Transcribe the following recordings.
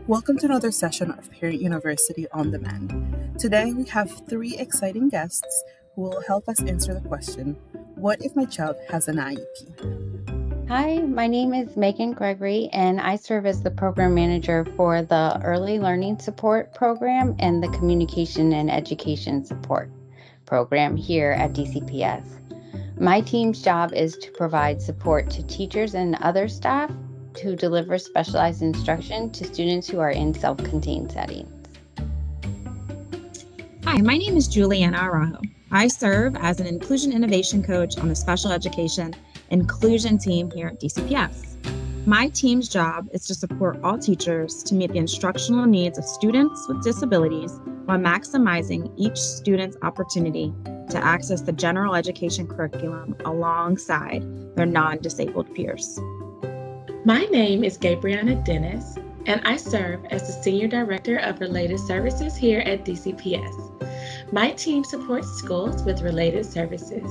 Welcome to another session of Parent University On Demand. Today we have three exciting guests who will help us answer the question, what if my child has an IEP? Hi, my name is Megan Gregory, and I serve as the program manager for the Early Learning Support Program and the Communication and Education Support Program here at DCPS. My team's job is to provide support to teachers and other staff to deliver specialized instruction to students who are in self-contained settings. Hi, my name is Juliana Araujo. I serve as an Inclusion Innovation Coach on the Special Education Inclusion team here at DCPS. My team's job is to support all teachers to meet the instructional needs of students with disabilities while maximizing each student's opportunity to access the general education curriculum alongside their non-disabled peers. My name is Gabriana Dennis, and I serve as the Senior Director of Related Services here at DCPS. My team supports schools with related services.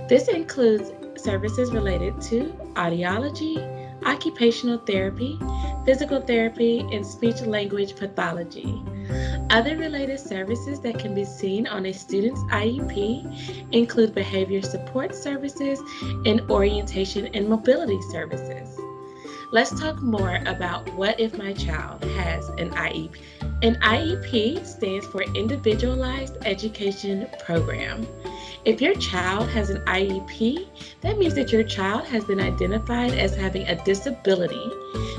This includes services related to audiology, occupational therapy, physical therapy, and speech-language pathology. Other related services that can be seen on a student's IEP include behavior support services and orientation and mobility services. Let's talk more about what if my child has an IEP. An IEP stands for Individualized Education Program. If your child has an IEP, that means that your child has been identified as having a disability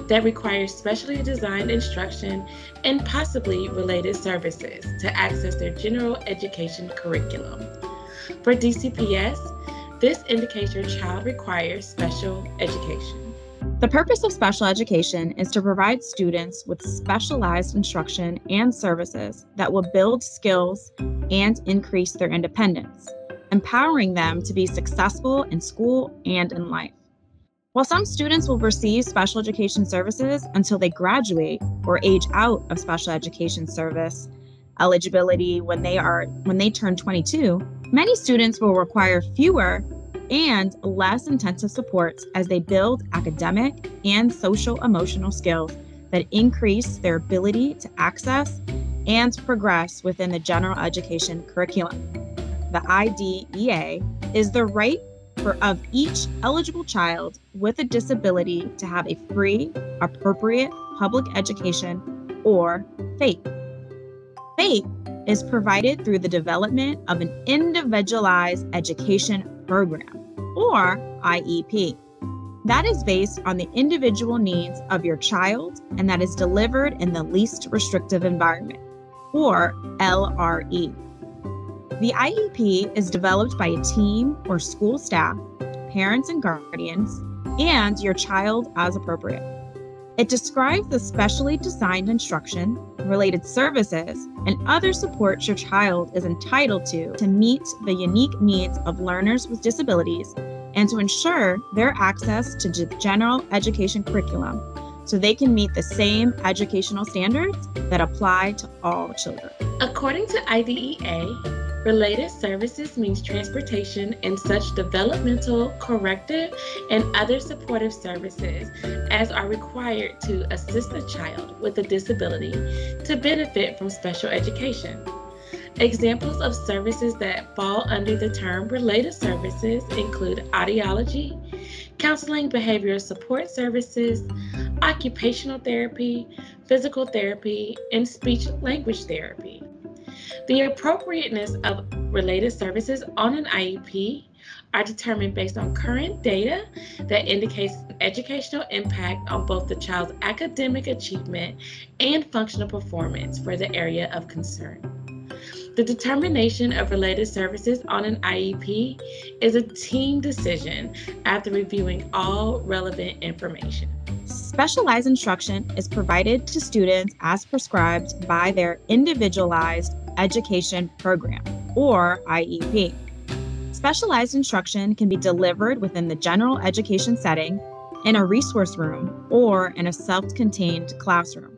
that requires specially designed instruction and possibly related services to access their general education curriculum. For DCPS, this indicates your child requires special education. The purpose of special education is to provide students with specialized instruction and services that will build skills and increase their independence, empowering them to be successful in school and in life. While some students will receive special education services until they graduate or age out of special education service eligibility when they turn 22, many students will require fewer and less intensive supports as they build academic and social-emotional skills that increase their ability to access and progress within the general education curriculum. The IDEA is the right of each eligible child with a disability to have a free, appropriate public education or FAPE. FAPE is provided through the development of an individualized education program, or IEP. That is based on the individual needs of your child and that is delivered in the least restrictive environment, or LRE. The IEP is developed by a team or school staff, parents and guardians, and your child as appropriate. It describes the specially designed instruction, related services, and other supports your child is entitled to meet the unique needs of learners with disabilities and to ensure their access to the general education curriculum so they can meet the same educational standards that apply to all children. According to IDEA, related services means transportation and such developmental, corrective, and other supportive services as are required to assist a child with a disability to benefit from special education. Examples of services that fall under the term related services include audiology, counseling, behavioral support services, occupational therapy, physical therapy, and speech-language therapy. The appropriateness of related services on an IEP are determined based on current data that indicates an educational impact on both the child's academic achievement and functional performance for the area of concern. The determination of related services on an IEP is a team decision after reviewing all relevant information. Specialized instruction is provided to students as prescribed by their Individualized Education Program, or IEP. Specialized instruction can be delivered within the general education setting, in a resource room, or in a self-contained classroom.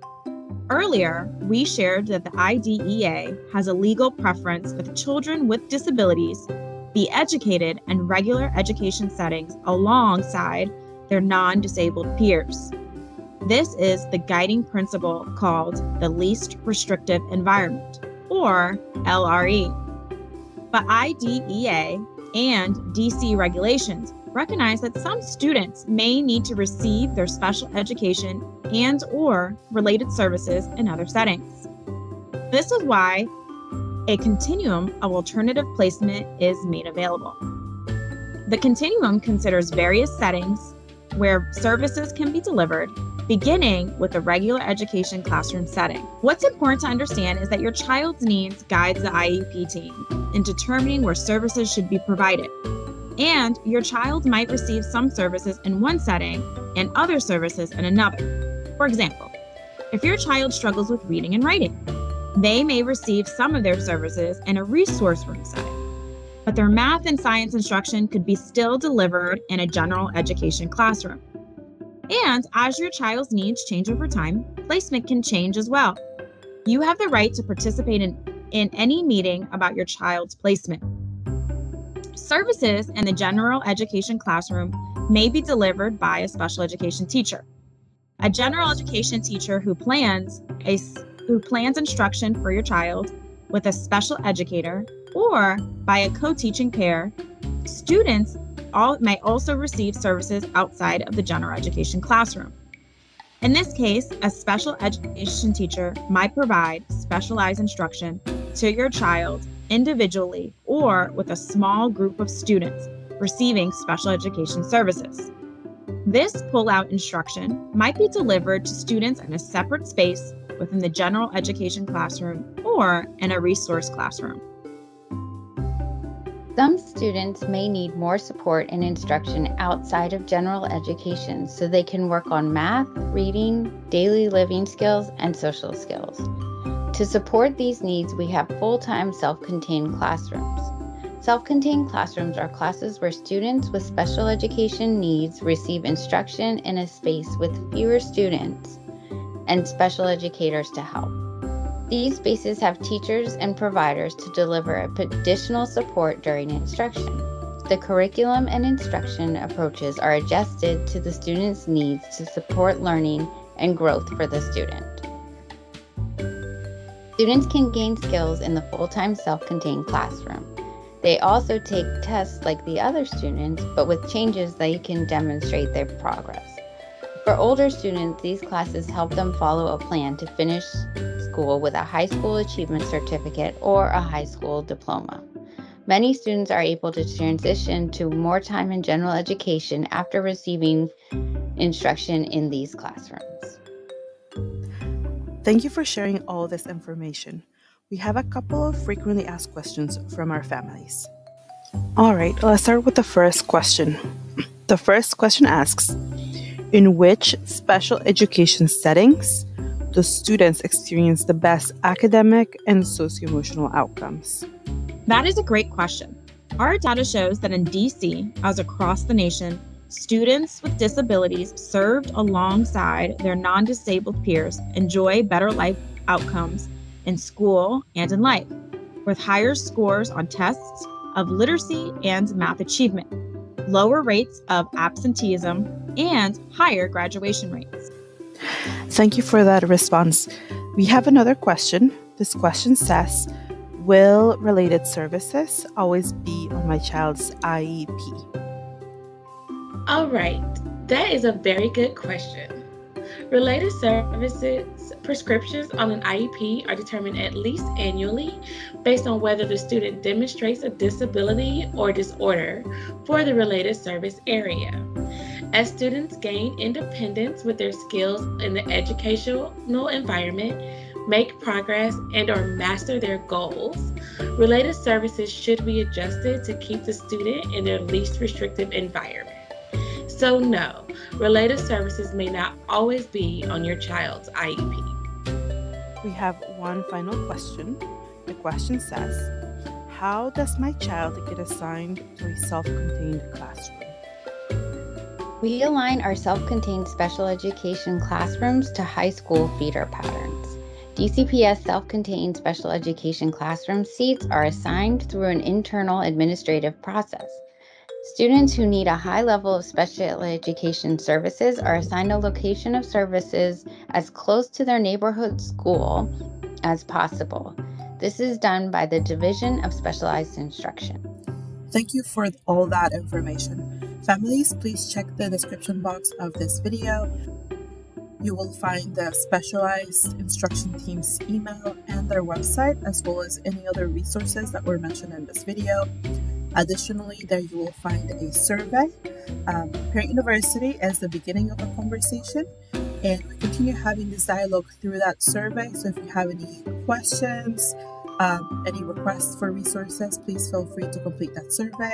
Earlier, we shared that the IDEA has a legal preference that children with disabilities be educated in regular education settings alongside their non-disabled peers. This is the guiding principle called the least restrictive environment, or LRE. But IDEA and DC regulations recognize that some students may need to receive their special education and/or related services in other settings. This is why a continuum of alternative placement is made available. The continuum considers various settings where services can be delivered, beginning with the regular education classroom setting. What's important to understand is that your child's needs guides the IEP team in determining where services should be provided. And your child might receive some services in one setting and other services in another. For example, if your child struggles with reading and writing, they may receive some of their services in a resource room setting, but their math and science instruction could be still delivered in a general education classroom. And as your child's needs change over time, placement can change as well. You have the right to participate in any meeting about your child's placement. Services in the general education classroom may be delivered by a special education teacher. A general education teacher who plans instruction for your child with a special educator or by a co-teaching pair. Students may also receive services outside of the general education classroom. In this case, a special education teacher might provide specialized instruction to your child individually or with a small group of students receiving special education services. This pull-out instruction might be delivered to students in a separate space within the general education classroom or in a resource classroom. Some students may need more support and instruction outside of general education so they can work on math, reading, daily living skills, and social skills. To support these needs, we have full-time self-contained classrooms. Self-contained classrooms are classes where students with special education needs receive instruction in a space with fewer students and special educators to help. These spaces have teachers and providers to deliver additional support during instruction. The curriculum and instruction approaches are adjusted to the student's needs to support learning and growth for the student. Students can gain skills in the full-time self-contained classroom. They also take tests like the other students, but with changes they can demonstrate their progress. For older students, these classes help them follow a plan to finish school with a high school achievement certificate or a high school diploma. Many students are able to transition to more time in general education after receiving instruction in these classrooms. Thank you for sharing all this information. We have a couple of frequently asked questions from our families. All right, let's start with the first question. The first question asks, in which special education settings do students experience the best academic and socio-emotional outcomes? That is a great question. Our data shows that in DC, as across the nation, students with disabilities served alongside their non-disabled peers enjoy better life outcomes in school and in life, with higher scores on tests of literacy and math achievement, lower rates of absenteeism, and higher graduation rates. Thank you for that response. We have another question. This question says, will related services always be on my child's IEP? All right, that is a very good question. Related services prescriptions on an IEP are determined at least annually based on whether the student demonstrates a disability or disorder for the related service area. As students gain independence with their skills in the educational environment, make progress, and/or master their goals, related services should be adjusted to keep the student in their least restrictive environment. So no, related services may not always be on your child's IEP. We have one final question. The question says, how does my child get assigned to a self-contained classroom? We align our self-contained special education classrooms to high school feeder patterns. DCPS self-contained special education classroom seats are assigned through an internal administrative process. Students who need a high level of special education services are assigned a location of services as close to their neighborhood school as possible. This is done by the Division of Specialized Instruction. Thank you for all that information. Families, please check the description box of this video. You will find the Specialized Instruction Team's email and their website, as well as any other resources that were mentioned in this video. Additionally, there you will find a survey. Parent University is the beginning of a conversation, and we continue having this dialogue through that survey. So if you have any questions, any requests for resources, please feel free to complete that survey.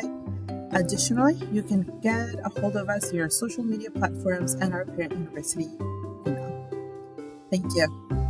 Additionally, you can get a hold of us via our social media platforms and our Parent University email. Thank you.